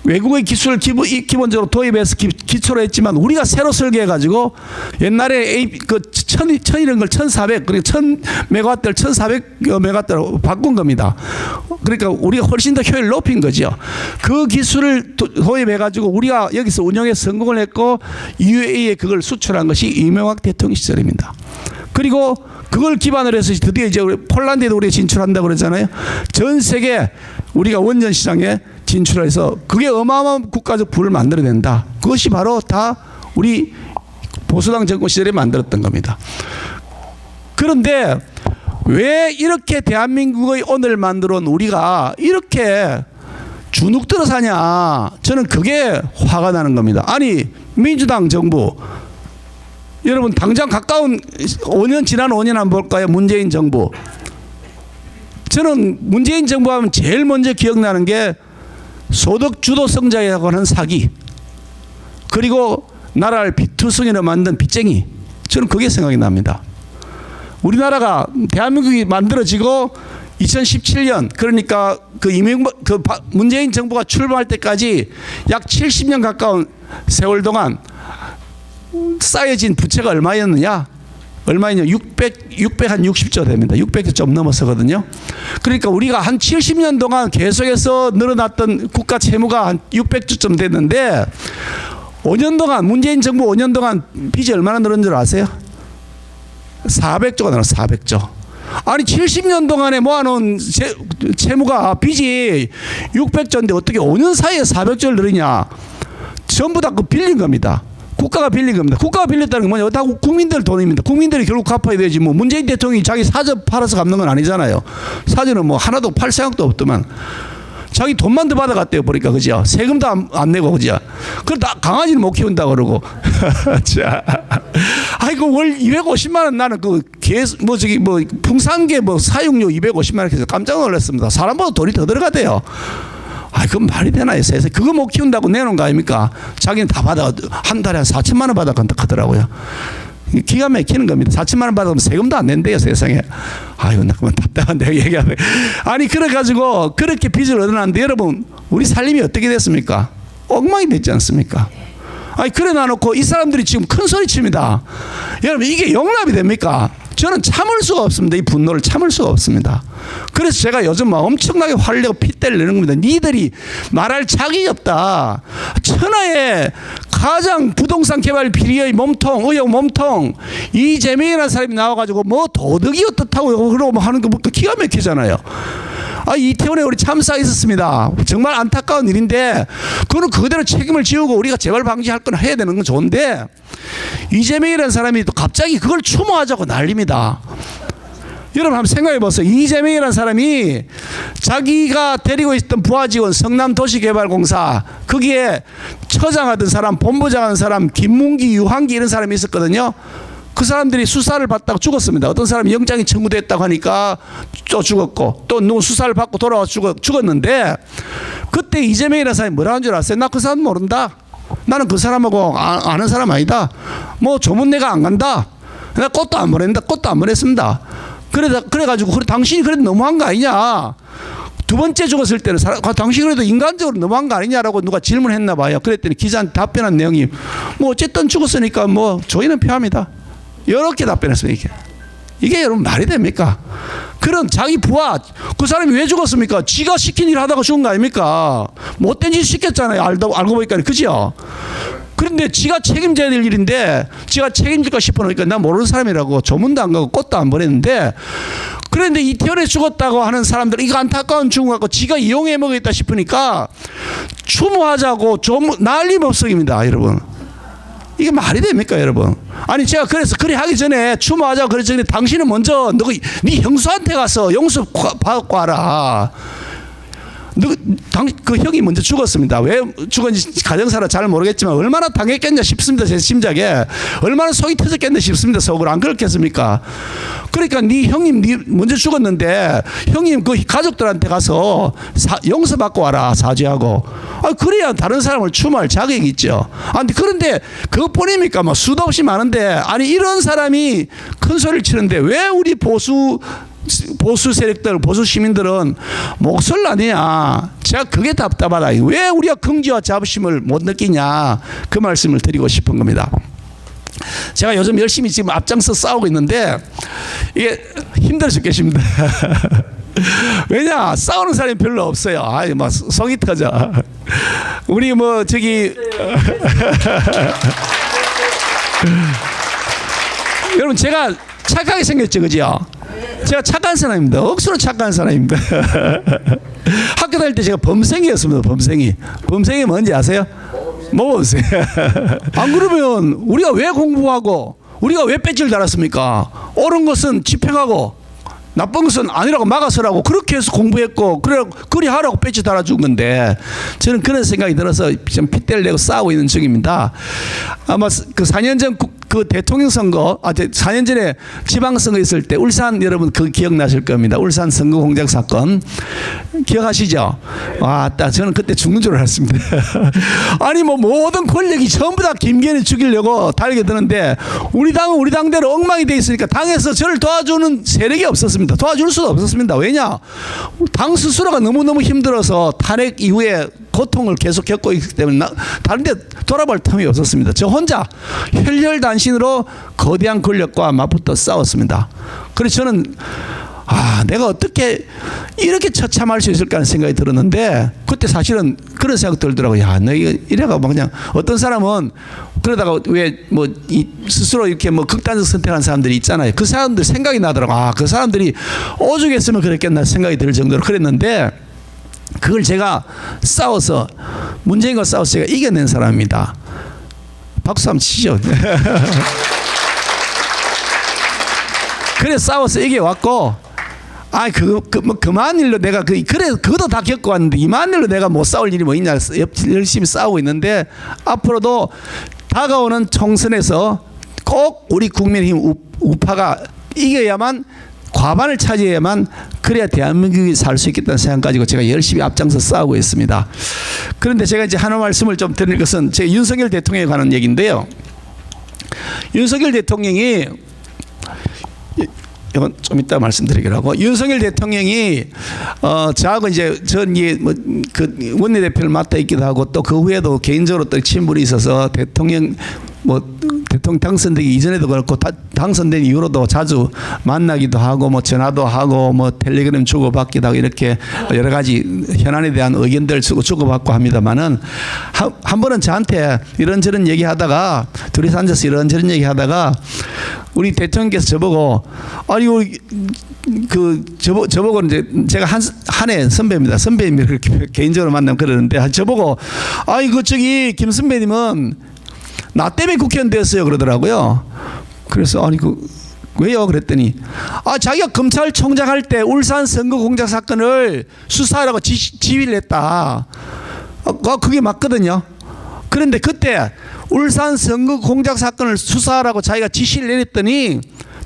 외국의 기술을 기본적으로 도입해서 기초로 했지만 우리가 새로 설계해가지고 옛날에 천 이런 걸 1400 그리고 1000메가와트를 1400메가와트로 바꾼 겁니다. 그러니까 우리가 훨씬 더 효율을 높인 거죠. 그 기술을 도입해가지고 우리가 여기서 운영해서 성공을 했고 UAE에 그걸 수출한 것이 이명박 대통령 시절입니다. 그리고 그걸 기반으로 해서 드디어 이제 폴란드에도 우리가 진출한다고 그러잖아요. 전 세계 우리가 원전 시장에 진출해서 그게 어마어마한 국가적 부를 만들어낸다. 그것이 바로 다 우리 보수당 정권 시절에 만들었던 겁니다. 그런데 왜 이렇게 대한민국의 오늘 만들어 온 우리가 이렇게 주눅들어 사냐? 저는 그게 화가 나는 겁니다. 아니 민주당 정부, 여러분 당장 가까운 5년 지난 5년 한번 볼까요? 문재인 정부. 저는 문재인 정부 하면 제일 먼저 기억나는 게 소득 주도 성장이라고 하는 사기, 그리고 나라를 비투성이로 만든 빚쟁이. 저는 그게 생각이 납니다. 우리나라가 대한민국이 만들어지고 2017년, 그러니까 문재인 정부가 출범할 때까지 약 70년 가까운 세월 동안 쌓여진 부채가 얼마였느냐? 얼마였냐? 660조 됩니다. 600조 좀 넘어서거든요. 그러니까 우리가 한 70년 동안 계속해서 늘어났던 국가 채무가 한 600조쯤 됐는데 5년 동안, 문재인 정부 5년 동안 빚이 얼마나 늘은 줄 아세요? 400조가 늘었어. 400조. 아니 70년 동안에 모아놓은 채무가 빚이 600조인데 어떻게 5년 사이에 400조를 늘리냐? 전부 다 그 빌린 겁니다. 국가가 빌린 겁니다. 국가가 빌렸다는 건 뭐냐? 다 국민들 돈입니다. 국민들이 결국 갚아야 되지. 뭐 문재인 대통령이 자기 사저 팔아서 갚는 건 아니잖아요. 사저는 뭐 하나도 팔 생각도 없더만. 자기 돈만 더 받아갔대요. 보니까 그죠? 세금도 안 내고 그죠? 그러다 강아지는 못 키운다 그러고. 자, 아이고 월 250만 원 나는 풍산개 사용료 250만 원 해서 깜짝 놀랐습니다. 사람보다 돈이 더 들어가대요. 아, 그건 말이 되나요, 세상에. 그거 못 키운다고 내놓은 거 아닙니까? 자기는 다 받아, 한 달에 한 4천만 원 받아간다 하더라고요. 기가 막히는 겁니다. 4천만 원 받으면 세금도 안 낸대요, 세상에. 아이고, 나 그만 답답한 내가 얘기하네. 아니, 그래가지고, 그렇게 빚을 얻어놨는데, 여러분, 우리 살림이 어떻게 됐습니까? 엉망이 됐지 않습니까? 아니, 그래 놔놓고 이 사람들이 지금 큰 소리 칩니다. 여러분, 이게 용납이 됩니까? 저는 참을 수가 없습니다. 이 분노를 참을 수가 없습니다. 그래서 제가 요즘 막 엄청나게 화를 내고 핏대를 내는 겁니다. 니들이 말할 자격이 없다. 천하의 가장 부동산 개발 비리의 몸통, 의혹 몸통 이재명이라는 사람이 나와가지고 뭐 도덕이 어떻다고 그러고 뭐 하는 거 기가 막히잖아요. 아, 이태원에 우리 참사 있었습니다. 정말 안타까운 일인데 그거는 그대로 책임을 지우고 우리가 재발 방지할 건 해야 되는 건 좋은데 이재명이라는 사람이 또 갑자기 그걸 추모하자고 난립니다. 여러분 한번 생각해 보세요. 이재명이라는 사람이 자기가 데리고 있던 부하직원 성남도시개발공사 거기에 처장하던 사람, 본부장하던 사람, 김문기, 유한기 이런 사람이 있었거든요. 그 사람들이 수사를 받다가 죽었습니다. 어떤 사람이 영장이 청구됐다고 하니까 또 죽었고 또 누구 수사를 받고 돌아와서 죽었는데 그때 이재명이라는 사람이 뭐라는 줄 아세요? 나 그 사람 모른다. 나는 그 사람하고 아는 사람 아니다. 뭐 조문 내가 안 간다. 나 꽃도 안 보낸다. 꽃도 안 보냈습니다. 그래가지고 당신이 그래도 너무한 거 아니냐. 두 번째 죽었을 때는 당신이 그래도 인간적으로 너무한 거 아니냐라고 누가 질문했나 봐요. 그랬더니 기자한테 답변한 내용이 뭐 어쨌든 죽었으니까 뭐 저희는 피합니다. 이렇게 답변했습니다. 이게 여러분 말이 됩니까? 그런 자기 부하 그 사람이 왜 죽었습니까? 지가 시킨 일 하다가 죽은 거 아닙니까? 못된 짓 시켰잖아요. 알고 보니까 그죠? 그런데 지가 책임져야 될 일인데 지가 책임질까 싶어놓으니까 난 모르는 사람이라고 조문도 안 가고 꽃도 안 보냈는데 그런데 이태원에 죽었다고 하는 사람들은 이거 안타까운 죽음 갖고 지가 이용해 먹겠다 싶으니까 추모하자고 난리법석입니다, 여러분. 이게 말이 됩니까, 여러분? 아니 제가 그래서 그래 하기 전에 추모하자고 그러기 전에 당신은 먼저 네 형수한테 가서 용서 받고 와라. 그 형이 먼저 죽었습니다. 왜 죽었는지 가정사라 잘 모르겠지만 얼마나 당했겠냐 싶습니다. 제 심작에 얼마나 속이 터졌겠나 싶습니다. 속으로 안 그렇겠습니까? 그러니까 네 형님 먼저 죽었는데 형님 그 가족들한테 가서 용서받고 와라. 사죄하고. 그래야 다른 사람을 추모할 자격이 있죠. 그런데 그것뿐입니까? 뭐 수도 없이 많은데 아니 이런 사람이 큰 소리를 치는데 왜 우리 보수 세력들, 보수 시민들은 목소리를 안 내냐. 제가 그게 답답하다. 왜 우리가 긍지와 자부심을 못 느끼냐. 그 말씀을 드리고 싶은 겁니다. 제가 요즘 열심히 지금 앞장서 싸우고 있는데 이게 힘들어 죽겠습니다. 왜냐? 싸우는 사람이 별로 없어요. 아이, 막 성이 터져. 우리 여러분 제가 착하게 생겼죠, 그죠? 제가 착한 사람입니다. 억수로 착한 사람입니다. 학교 다닐 때 제가 범생이었습니다. 범생이 뭔지 아세요? 모범생. 안 그러면 우리가 왜 공부하고 우리가 왜 배지를 달았습니까? 옳은 것은 집행하고 나쁜 것은 아니라고 막아서라고 그렇게 해서 공부했고 그리 하라고 배지 달아준 건데 저는 그런 생각이 들어서 좀 핏대를 내고 싸우고 있는 중입니다. 아마 그 4년 전 그 대통령 선거 4년 전에 지방선거 있을 때 울산 여러분 그 기억나실 겁니다. 울산 선거 공작 사건 기억하시죠? 딱 저는 그때 죽는 줄 알았습니다. 아니 뭐 모든 권력이 전부 다 김기현을 죽이려고 달겨드는데 우리 당은 우리 당대로 엉망이 돼 있으니까 당에서 저를 도와주는 세력이 없었습니다. 도와줄 수도 없었습니다. 왜냐? 당 스스로가 너무너무 힘들어서 탄핵 이후에 고통을 계속 겪고 있기 때문에 다른 데 돌아볼 틈이 없었습니다. 저 혼자 혈혈단신으로 거대한 권력과 맞붙어 싸웠습니다. 그래서 저는 내가 어떻게 이렇게 처참할 수 있을까 하는 생각이 들었는데 그때 사실은 그런 생각 들더라고요. 너 이래가 뭐 그냥 어떤 사람은 그러다가 왜 뭐 스스로 이렇게 뭐 극단적 선택한 사람들이 있잖아요. 그 사람들 생각이 나더라고. 그 사람들이 오죽했으면 그랬겠나 생각이 들 정도로 그랬는데 그걸 제가 싸워서 문재인과 싸워서 제가 이겨낸 사람입니다. 박수 한번 치죠. 그래 싸워서 이겨왔고 그만 일로 내가 그것도 다 겪고 왔는데 이만 일로 내가 못 싸울 일이 뭐 있냐 열심히 싸우고 있는데 앞으로도 다가오는 총선에서 꼭 우리 국민의힘 우파가 이겨야만 과반을 차지해야만 그래야 대한민국이 살 수 있겠다는 생각 가지고 제가 열심히 앞장서 싸우고 있습니다. 그런데 제가 이제 하나 말씀을 좀 드릴 것은 제 윤석열 대통령에 관한 얘기인데요. 윤석열 대통령이 이건 좀 이따 말씀드리기로 하고 윤석열 대통령이 저하고 이제 전이 뭐 그 원내대표를 맡아 있기도 하고 또 그 후에도 개인적으로 또 친분이 있어서 대통령 당선되기 이전에도 그렇고 당선된 이후로도 자주 만나기도 하고 뭐 전화도 하고 뭐 텔레그램 주고받기도 하고 이렇게 여러 가지 현안에 대한 의견들 주고받고 합니다만은 한 번은 저한테 이런저런 얘기하다가 둘이서 앉아서 이런저런 얘기하다가 우리 대통령께서 저보고 저보고 이제 제가 한해 선배입니다. 선배님이 그렇게 개인적으로 만나면 그러는데 저보고 저기 김 선배님은 나 때문에 국회의원 됐어요 그러더라고요. 그래서 왜요? 그랬더니 자기가 검찰총장 할 때 울산 선거 공작 사건을 수사하라고 지휘를 했다. 그게 맞거든요. 그런데 그때 울산 선거 공작 사건을 수사하라고 자기가 지시를 내렸더니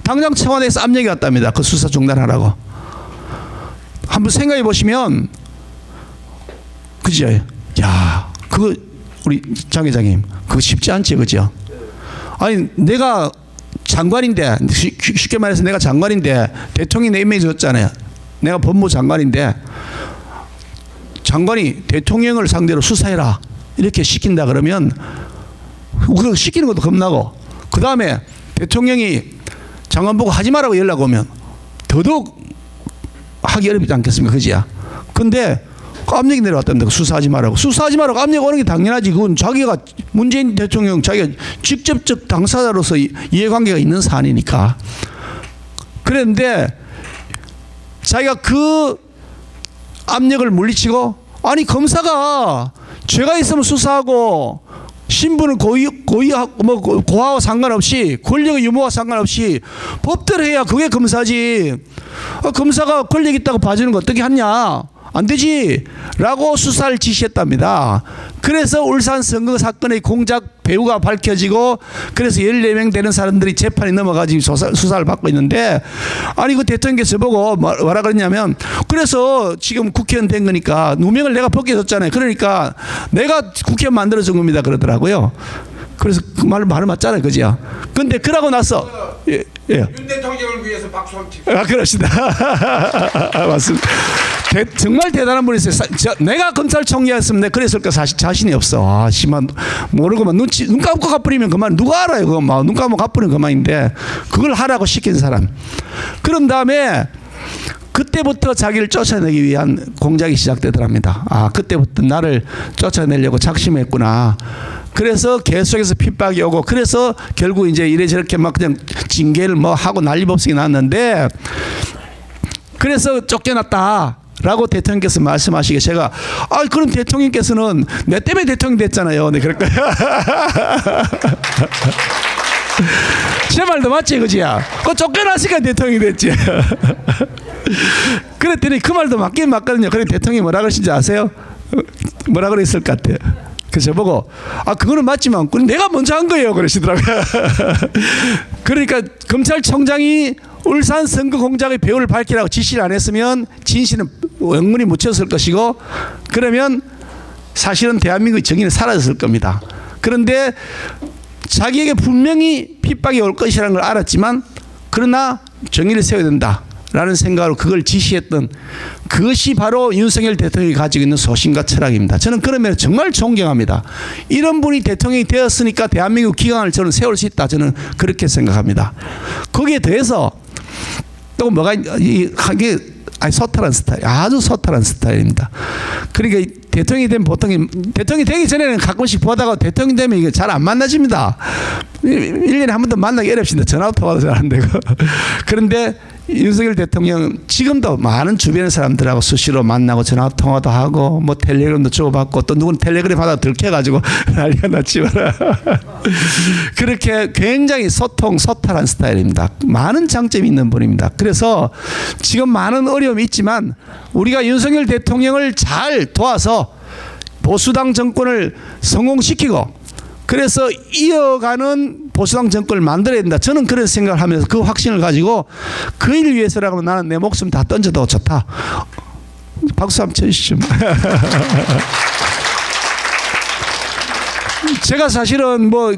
당장 청와대에서 압력이 왔답니다. 그 수사 중단하라고. 한번 생각해 보시면 그죠? 야, 그거 우리 장 회장님 그거 쉽지 않지, 그죠? 아니 내가 장관인데 쉽게 말해서 내가 장관인데 대통령이 내 임명해 줬잖아요. 내가 법무부 장관인데 장관이 대통령을 상대로 수사해라 이렇게 시킨다 그러면 그거 시키는 것도 겁나고 그 다음에 대통령이 장관 보고 하지 말라고 연락 오면 더더욱 하기 어렵지 않겠습니까? 그지야? 근데 압력이 내려왔답니다. 수사하지 말라고. 수사하지 말라고 압력 오는 게 당연하지. 그건 자기가 문재인 대통령 자기가 직접적 당사자로서 이해관계가 있는 사안이니까. 그런데 자기가 그 압력을 물리치고 검사가 죄가 있으면 수사하고 신분을 고하와 상관없이 권력의 유무와 상관없이 법대로 해야 그게 검사지. 검사가 권력 있다고 봐주는 거 어떻게 하냐? 안 되지 라고 수사를 지시했답니다. 그래서 울산 선거 사건의 공작 배후가 밝혀지고 그래서 14명 되는 사람들이 재판이 넘어가지고 수사를 받고 있는데 그 대통령께서 보고 뭐라 그랬냐면 그래서 지금 국회의원 된 거니까 누명을 내가 벗겨줬잖아요. 그러니까 내가 국회의원 만들어준 겁니다 그러더라고요. 그래서 그 말을 맞잖아요. 그죠? 근데 그러고 나서 윤 대통령을 위해서 박수 한번 치고. 그렇습니다. 맞습니다. 정말 대단한 분이세요. 내가 검찰총장이었으면 내가 그랬을까 사실 자신이 없어. 심한 모르고만 눈 감고 가버리면 그만. 누가 알아요? 그거 눈 감고 가버리면 그만인데 그걸 하라고 시킨 사람. 그런 다음에 그때부터 자기를 쫓아내기 위한 공작이 시작되더랍니다. 그때부터 나를 쫓아내려고 작심했구나. 그래서 계속해서 핍박이 오고 그래서 결국 이제 이래저렇게 막 그냥 징계를 뭐 하고 난리법석이 났는데 그래서 쫓겨났다라고 대통령께서 말씀하시기에 제가 그럼 대통령께서는 내 때문에 대통령 됐잖아요. 네, 그럴까요? 제 말도 맞지, 그지야? 그 쫓겨났으니까 대통령이 됐지. 그랬더니 그 말도 맞긴 맞거든요. 그래 대통령이 뭐라 그러신지 아세요? 뭐라 그랬을 것 같아요. 그래서 저보고 그거는 맞지만 내가 먼저 한 거예요 그러시더라고요. 그러니까 검찰총장이 울산 선거 공작의 배후를 밝히라고 지시를 안 했으면 진실은 영문이 묻혔을 것이고 그러면 사실은 대한민국의 정의는 사라졌을 겁니다. 그런데 자기에게 분명히 핍박이 올 것이라는 걸 알았지만 그러나 정의를 세워야 된다라는 생각으로 그걸 지시했던 그것이 바로 윤석열 대통령이 가지고 있는 소신과 철학입니다. 저는 그런 면에서 정말 존경합니다. 이런 분이 대통령이 되었으니까 대한민국 기강을 저는 세울 수 있다. 저는 그렇게 생각합니다. 거기에 더해서 또 뭐가 하게 소탈한 스타일, 아주 소탈한 스타일입니다. 그러니까 대통령이 되면 보통 대통령이 되기 전에는 가끔씩 보다가 대통령이 되면 이게 잘 안 만나집니다. 1년에 한 번도 만나기 어렵습니다. 전화도 통화도 잘 안 되고. 그런데 윤석열 대통령 지금도 많은 주변의 사람들하고 수시로 만나고 전화 통화도 하고 뭐 텔레그램도 주고받고 또 누구는 텔레그램 하다 들켜가지고 난리가 났지만 그렇게 굉장히 소탈한 스타일입니다. 많은 장점이 있는 분입니다. 그래서 지금 많은 어려움이 있지만 우리가 윤석열 대통령을 잘 도와서 보수당 정권을 성공시키고 그래서 이어가는 보수당 정권을 만들어야 된다. 저는 그런 생각을 하면서 그 확신을 가지고 그 일을 위해서라고 나는 내 목숨 다 던져도 좋다. 박수 한번 쳐주시죠. 제가 사실은 뭐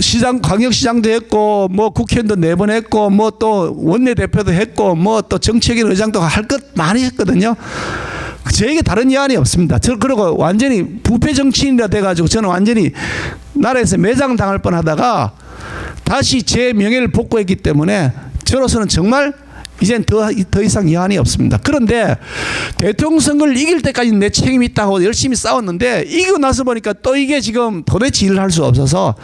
시장 광역시장도 했고 뭐 국회의원도 4번 했고 뭐 또 원내대표도 했고 뭐 또 정책인 의장도 할 것 많이 했거든요. 저에게 다른 여한이 없습니다. 그리고 완전히 부패 정치인이라 돼가지고 저는 완전히 나라에서 매장 당할 뻔하다가 다시 제 명예를 복구했기 때문에 저로서는 정말 이젠 더 이상 여한이 없습니다. 그런데 대통령 선거를 이길 때까지 내 책임이 있다고 열심히 싸웠는데 이기고 나서 보니까 또 이게 지금 도대체 일을 할 수 없어서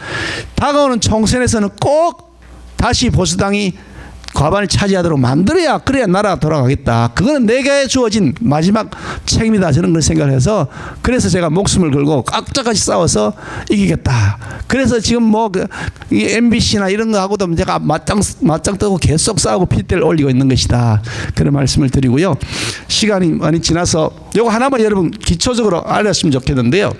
다가오는 총선에서는 꼭 다시 보수당이 과반을 차지하도록 만들어야 그래야 나라가 돌아가겠다. 그거는 내게 주어진 마지막 책임이다. 저는 그런 생각을 해서 그래서 제가 목숨을 걸고 깍짝같이 싸워서 이기겠다. 그래서 지금 뭐 이 MBC나 이런 거하고도 제가 맞짱 뜨고 계속 싸우고 핏대를 올리고 있는 것이다. 그런 말씀을 드리고요. 시간이 많이 지나서 이거 하나만 여러분 기초적으로 알았으면 좋겠는데요.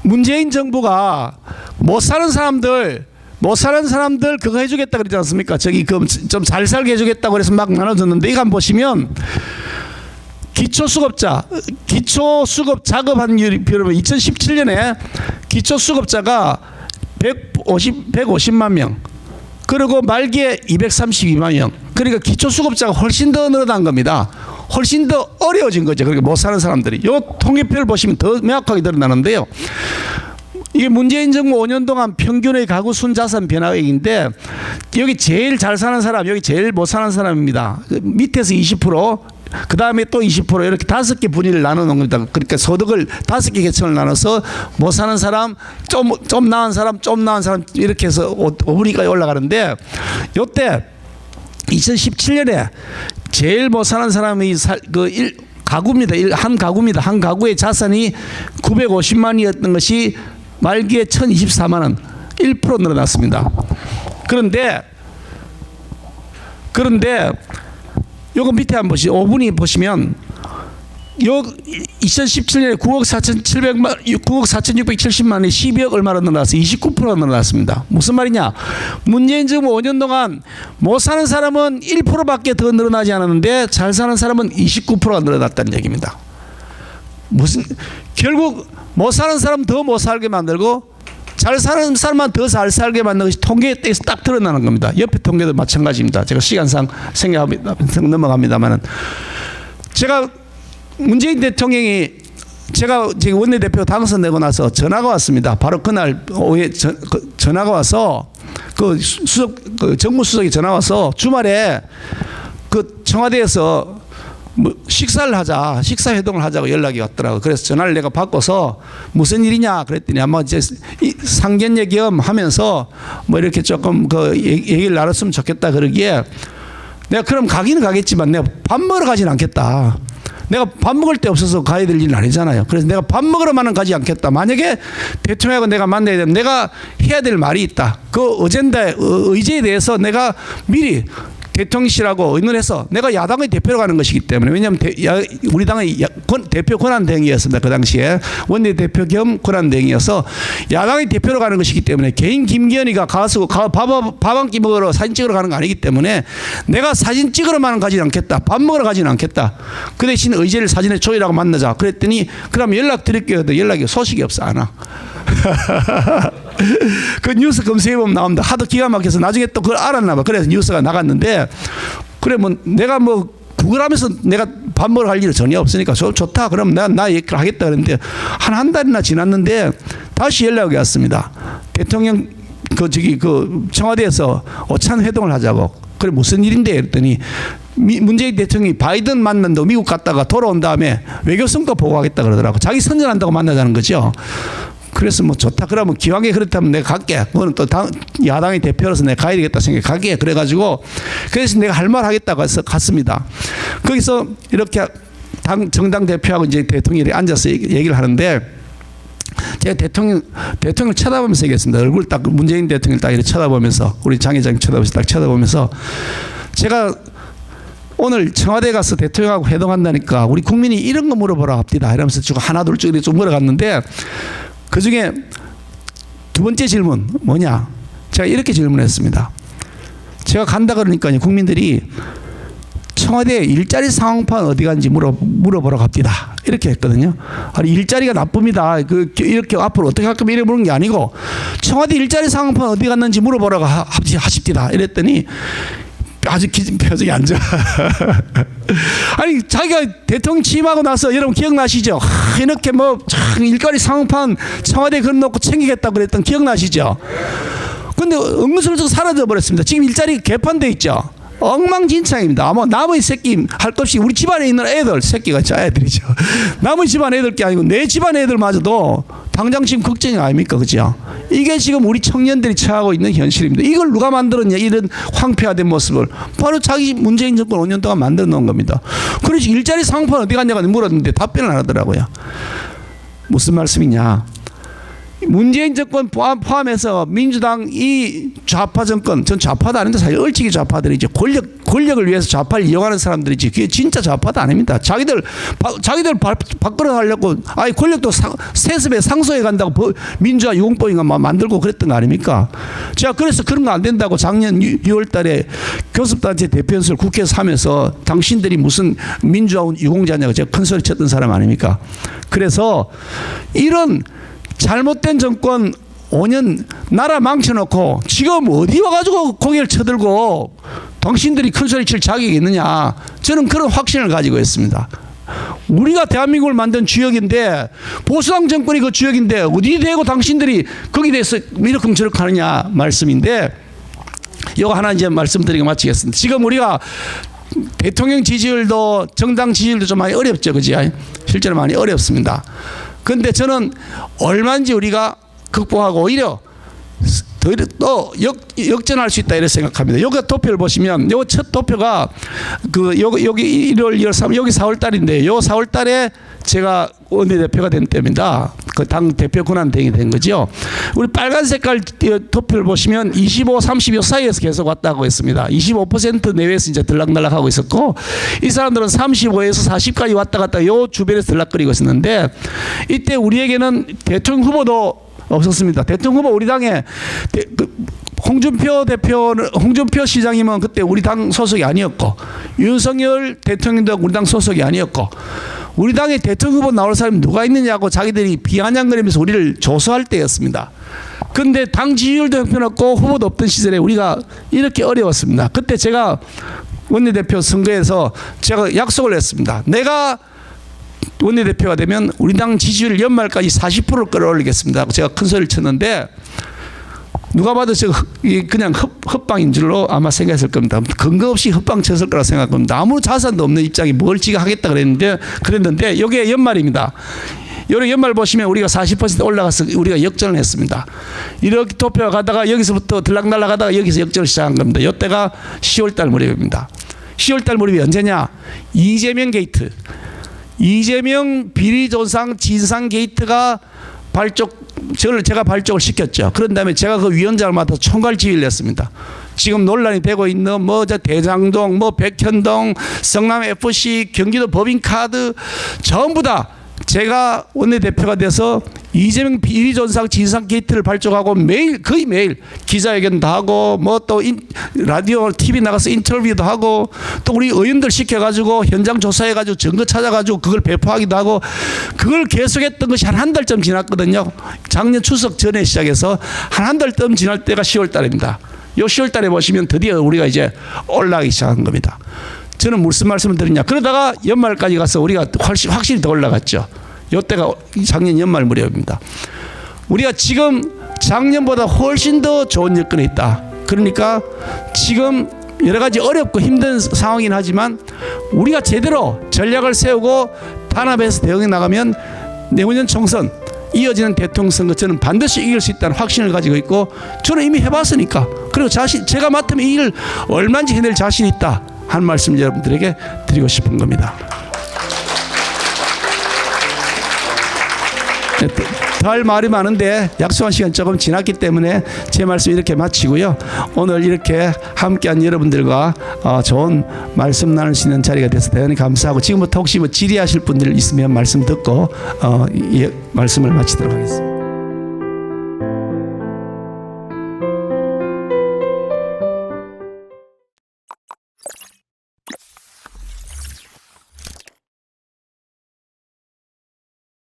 문재인 정부가 못 사는 사람들 그거 해주겠다 그러지 않습니까? 저기 좀 잘 살게 해주겠다고 그래서 막 나눠줬는데 이거 한번 보시면 기초수급 작업한율이 여러분 2017년에 기초수급자가 150만 명 그리고 말기에 232만 명 그러니까 기초수급자가 훨씬 더 늘어난 겁니다. 훨씬 더 어려워진 거죠. 그러니까 못 사는 사람들이. 요 통계표를 보시면 더 명확하게 드러나는데요. 이게 문재인 정부 5년 동안 평균의 가구 순자산 변화액인데 여기 제일 잘 사는 사람, 여기 제일 못 사는 사람입니다. 밑에서 20%, 그 다음에 또 20% 이렇게 5개 분위를 나눠 놓은 겁니다. 그러니까 소득을 5개 계층을 나눠서 못 사는 사람, 좀 나은 사람, 좀 나은 사람 이렇게 해서 5분위까지 올라가는데 요때 2017년에 제일 못 사는 사람이 가구입니다. 한 가구입니다. 한 가구의 자산이 950만이었던 것이 말기에 1024만 원, 1% 늘어났습니다. 그런데 요거 밑에 한번 보시죠. 5분위 보시면 요 2017년에 9억 4,670만이 12억 얼마로 늘어나서 29% 늘어났습니다. 무슨 말이냐? 문재인 정부 5년 동안 못 사는 사람은 1%밖에 더 늘어나지 않았는데 잘 사는 사람은 29%가 늘어났다는 얘기입니다. 결국 못 사는 사람 더 못 살게 만들고 잘 사는 사람만 더 잘 살게 만드는 것이 통계에 딱 드러나는 겁니다. 옆에 통계도 마찬가지입니다. 제가 시간상 넘어갑니다만은 제가 문재인 대통령이 제가 지금 원내대표 당선되고 나서 전화가 왔습니다. 바로 그날 오후에 전화가 와서 정무수석이 전화 와서 주말에 청와대에서 식사회동을 하자고 연락이 왔더라고. 그래서 전화를 내가 받고서 무슨 일이냐 그랬더니 아마 이제 상견례 겸 하면서 뭐 이렇게 조금 얘기를 나눴으면 좋겠다 그러기에 내가 그럼 가기는 가겠지만 내가 밥 먹으러 가진 않겠다. 내가 밥 먹을 데 없어서 가야 될 일은 아니잖아요. 그래서 내가 밥 먹으러만은 가지 않겠다. 만약에 대통령하고 내가 만나야 되면 내가 해야 될 말이 있다. 그 어젠다 의제에 대해서 내가 미리 대통령실하고 의논해서 내가 야당의 대표로 가는 것이기 때문에, 왜냐하면 우리 당의 대표 권한대행이었습니다. 그 당시에 원내대표 겸 권한대행이어서 야당의 대표로 가는 것이기 때문에 개인 김기현이가 가서 밥 한 끼 먹으러 사진 찍으러 가는 거 아니기 때문에 내가 사진 찍으러만 가지는 않겠다. 밥 먹으러 가지는 않겠다. 그 대신 의제를 사진에 조이라고 만나자. 그랬더니 그럼 연락 드릴게요. 연락이 소식이 없어. 안 와. 그 뉴스 검색해보면 나옵니다. 하도 기가 막혀서 나중에 또 그걸 알았나 봐. 그래서 뉴스가 나갔는데, 그래 뭐 내가 뭐 구글하면서 내가 밥 먹으러 갈 일은 전혀 없으니까 좋다. 그럼 나 얘기를 하겠다 그랬는데 한 달이나 지났는데 다시 연락이 왔습니다. 대통령 그 청와대에서 오찬 회동을 하자고. 그래 무슨 일인데 그랬더니 문재인 대통령이 바이든 만난다고 미국 갔다가 돌아온 다음에 외교성과 보고하겠다 그러더라고. 자기 선전한다고 만나자는 거죠. 그래서 뭐 좋다. 그러면 기왕에 그렇다면 내가 갈게. 그거는 또 야당의 대표로서 내가 가야 되겠다 생각해 갈게. 그래가지고 그래서 내가 할 말 하겠다고 해서 갔습니다. 거기서 이렇게 정당 대표하고 이제 대통령이 앉아서 얘기를 하는데, 제가 대통령 쳐다보면서 얘기했습니다. 얼굴 딱 문재인 대통령 딱 이렇게 쳐다보면서, 우리 장 회장님 쳐다보면서 딱 쳐다보면서, 제가 오늘 청와대 가서 대통령하고 회동한다니까 우리 국민이 이런 거 물어보라 합디다 이러면서 쭉 하나 둘 쭉 물어갔는데, 그 중에 두 번째 질문 뭐냐? 제가 이렇게 질문했습니다. 제가 간다 그러니까 국민들이 청와대 일자리 상황판 어디 간지 물어보러 갑디다. 이렇게 했거든요. 아니, 일자리가 나쁩니다. 이렇게 앞으로 어떻게 할 거면 이래 물은 게 아니고 청와대 일자리 상황판 어디 갔는지 물어보라고 하십디다. 이랬더니 아주 표정이 안 좋아. 아니, 자기가 대통령 취임하고 나서 여러분 기억나시죠? 이렇게 뭐 일자리 상황판 청와대에 걸어놓고 챙기겠다고 그랬던 기억나시죠? 근데 은근슬쩍 사라져 버렸습니다. 지금 일자리 개판돼 있죠. 엉망진창입니다. 아마 남의 새끼 할 것 없이 우리 집안에 있는 애들, 새끼가 저 애들이죠. 남의 집안 애들 게 아니고 내 집안 애들마저도 당장 지금 걱정이 아닙니까? 그죠? 이게 지금 우리 청년들이 처하고 있는 현실입니다. 이걸 누가 만들었냐? 이런 황폐화된 모습을 바로 자기 문재인 정권 5년 동안 만들어 놓은 겁니다. 그래서 일자리 상황판 어디 갔냐고 물었는데 답변을 안 하더라고요. 무슨 말씀이냐? 문재인 정권 포함해서 민주당 이 좌파 정권, 전 좌파도 아닌데 사실 얼치기 좌파들이죠. 권력을 위해서 좌파를 이용하는 사람들이지. 그게 진짜 좌파도 아닙니다. 자기들 바꾸려 하려고 아예 권력도 세습에 상소해 간다고 민주화 유공법인가 만들고 그랬던 거 아닙니까? 제가 그래서 그런 거 안 된다고 작년 6월 달에 교섭단체 대표연설 국회에서 하면서 당신들이 무슨 민주화 유공자냐고 제가 큰 소리 쳤던 사람 아닙니까? 그래서 이런 잘못된 정권 5년 나라 망쳐놓고 지금 어디 와가지고 고개를 쳐들고 당신들이 큰소리 칠 자격이 있느냐, 저는 그런 확신을 가지고 있습니다. 우리가 대한민국을 만든 주역인데, 보수당 정권이 그 주역인데 어디 대고 당신들이 거기에 대해서 이렇게 저렇게 하느냐 말씀인데, 이거 하나 이제 말씀드리고 마치겠습니다. 지금 우리가 대통령 지지율도 정당 지지율도 좀 많이 어렵죠. 그지? 실제로 많이 어렵습니다. 그런데 저는 얼마인지 우리가 극복하고 오히려 또 역전할 수 있다 이렇게 생각합니다. 여기 도표를 보시면 요 첫 도표가 여기 1월, 2월, 3월 여기 4월 달인데, 요 4월 달에 제가 원내대표가 된 때입니다. 그 당 대표 권한대행이 된 거죠. 우리 빨간 색깔 도표를 보시면 25, 30 요 사이에서 계속 왔다고 했습니다. 25% 내외에서 이제 들락날락하고 있었고, 이 사람들은 35에서 40까지 왔다 갔다 요 주변에서 들락거리고 있었는데, 이때 우리에게는 대통령 후보도 없었습니다. 대통령 후보 우리 당에 홍준표 시장님은 그때 우리 당 소속이 아니었고, 윤석열 대통령도 우리 당 소속이 아니었고, 우리 당에 대통령 후보 나올 사람이 누가 있느냐고 자기들이 비아냥거리면서 우리를 조소할 때였습니다. 그런데 당 지지율도 형편없고 후보도 없던 시절에 우리가 이렇게 어려웠습니다. 그때 제가 원내대표 선거에서 제가 약속을 했습니다. 내가 원내대표가 되면 우리 당 지지율 연말까지 40%를 끌어올리겠습니다. 제가 큰 소리를 쳤는데, 누가 봐도 제가 그냥 헛방인 줄로 아마 생각했을 겁니다. 근거 없이 헛방 쳤을 거라 생각합니다. 아무 자산도 없는 입장이 뭘 지가 하겠다 그랬는데 여기에 연말입니다. 여기 연말 보시면 우리가 40% 올라가서 우리가 역전을 했습니다. 이렇게 도표가 가다가 여기서부터 들락날락하다가 여기서 역전을 시작한 겁니다. 이때가 10월 달 무렵입니다. 10월 달 무렵이 언제냐? 이재명 게이트. 이재명 비리조상 진상 게이트가 제가 발족을 시켰죠. 그런 다음에 제가 그 위원장을 맡아서 총괄 지휘를 했습니다. 지금 논란이 되고 있는 대장동, 백현동, 성남 FC, 경기도 법인카드 전부 다 제가 원내대표가 돼서 이재명 비리조상 진상 게이트를 발족하고 거의 매일 기자회견도 하고 또 라디오, TV 나가서 인터뷰도 하고 또 우리 의원들 시켜가지고 현장 조사해가지고 증거 찾아가지고 그걸 배포하기도 하고 그걸 계속했던 것이 한 달쯤 지났거든요. 작년 추석 전에 시작해서 한 달쯤 지날 때가 10월 달입니다. 요 10월 달에 보시면 드디어 우리가 이제 올라가기 시작한 겁니다. 저는 무슨 말씀을 드리냐. 그러다가 연말까지 가서 우리가 확실히 더 올라갔죠. 이때가 작년 연말 무렵입니다. 우리가 지금 작년보다 훨씬 더 좋은 여건에 있다. 그러니까 지금 여러 가지 어렵고 힘든 상황이긴 하지만 우리가 제대로 전략을 세우고 단합해서 대응해 나가면 내후년 총선 이어지는 대통령 선거 저는 반드시 이길 수 있다는 확신을 가지고 있고 저는 이미 해봤으니까 그리고 제가 맡으면 이 일을 얼마든지 해낼 자신이 있다 하는 말씀을 여러분들에게 드리고 싶은 겁니다. 더 할 말이 많은데 약속한 시간 조금 지났기 때문에 제 말씀 이렇게 마치고요. 오늘 이렇게 함께한 여러분들과 좋은 말씀 나눌 수 있는 자리가 돼서 대단히 감사하고 지금부터 혹시 질의하실 분들 있으면 말씀 듣고 말씀을 마치도록 하겠습니다.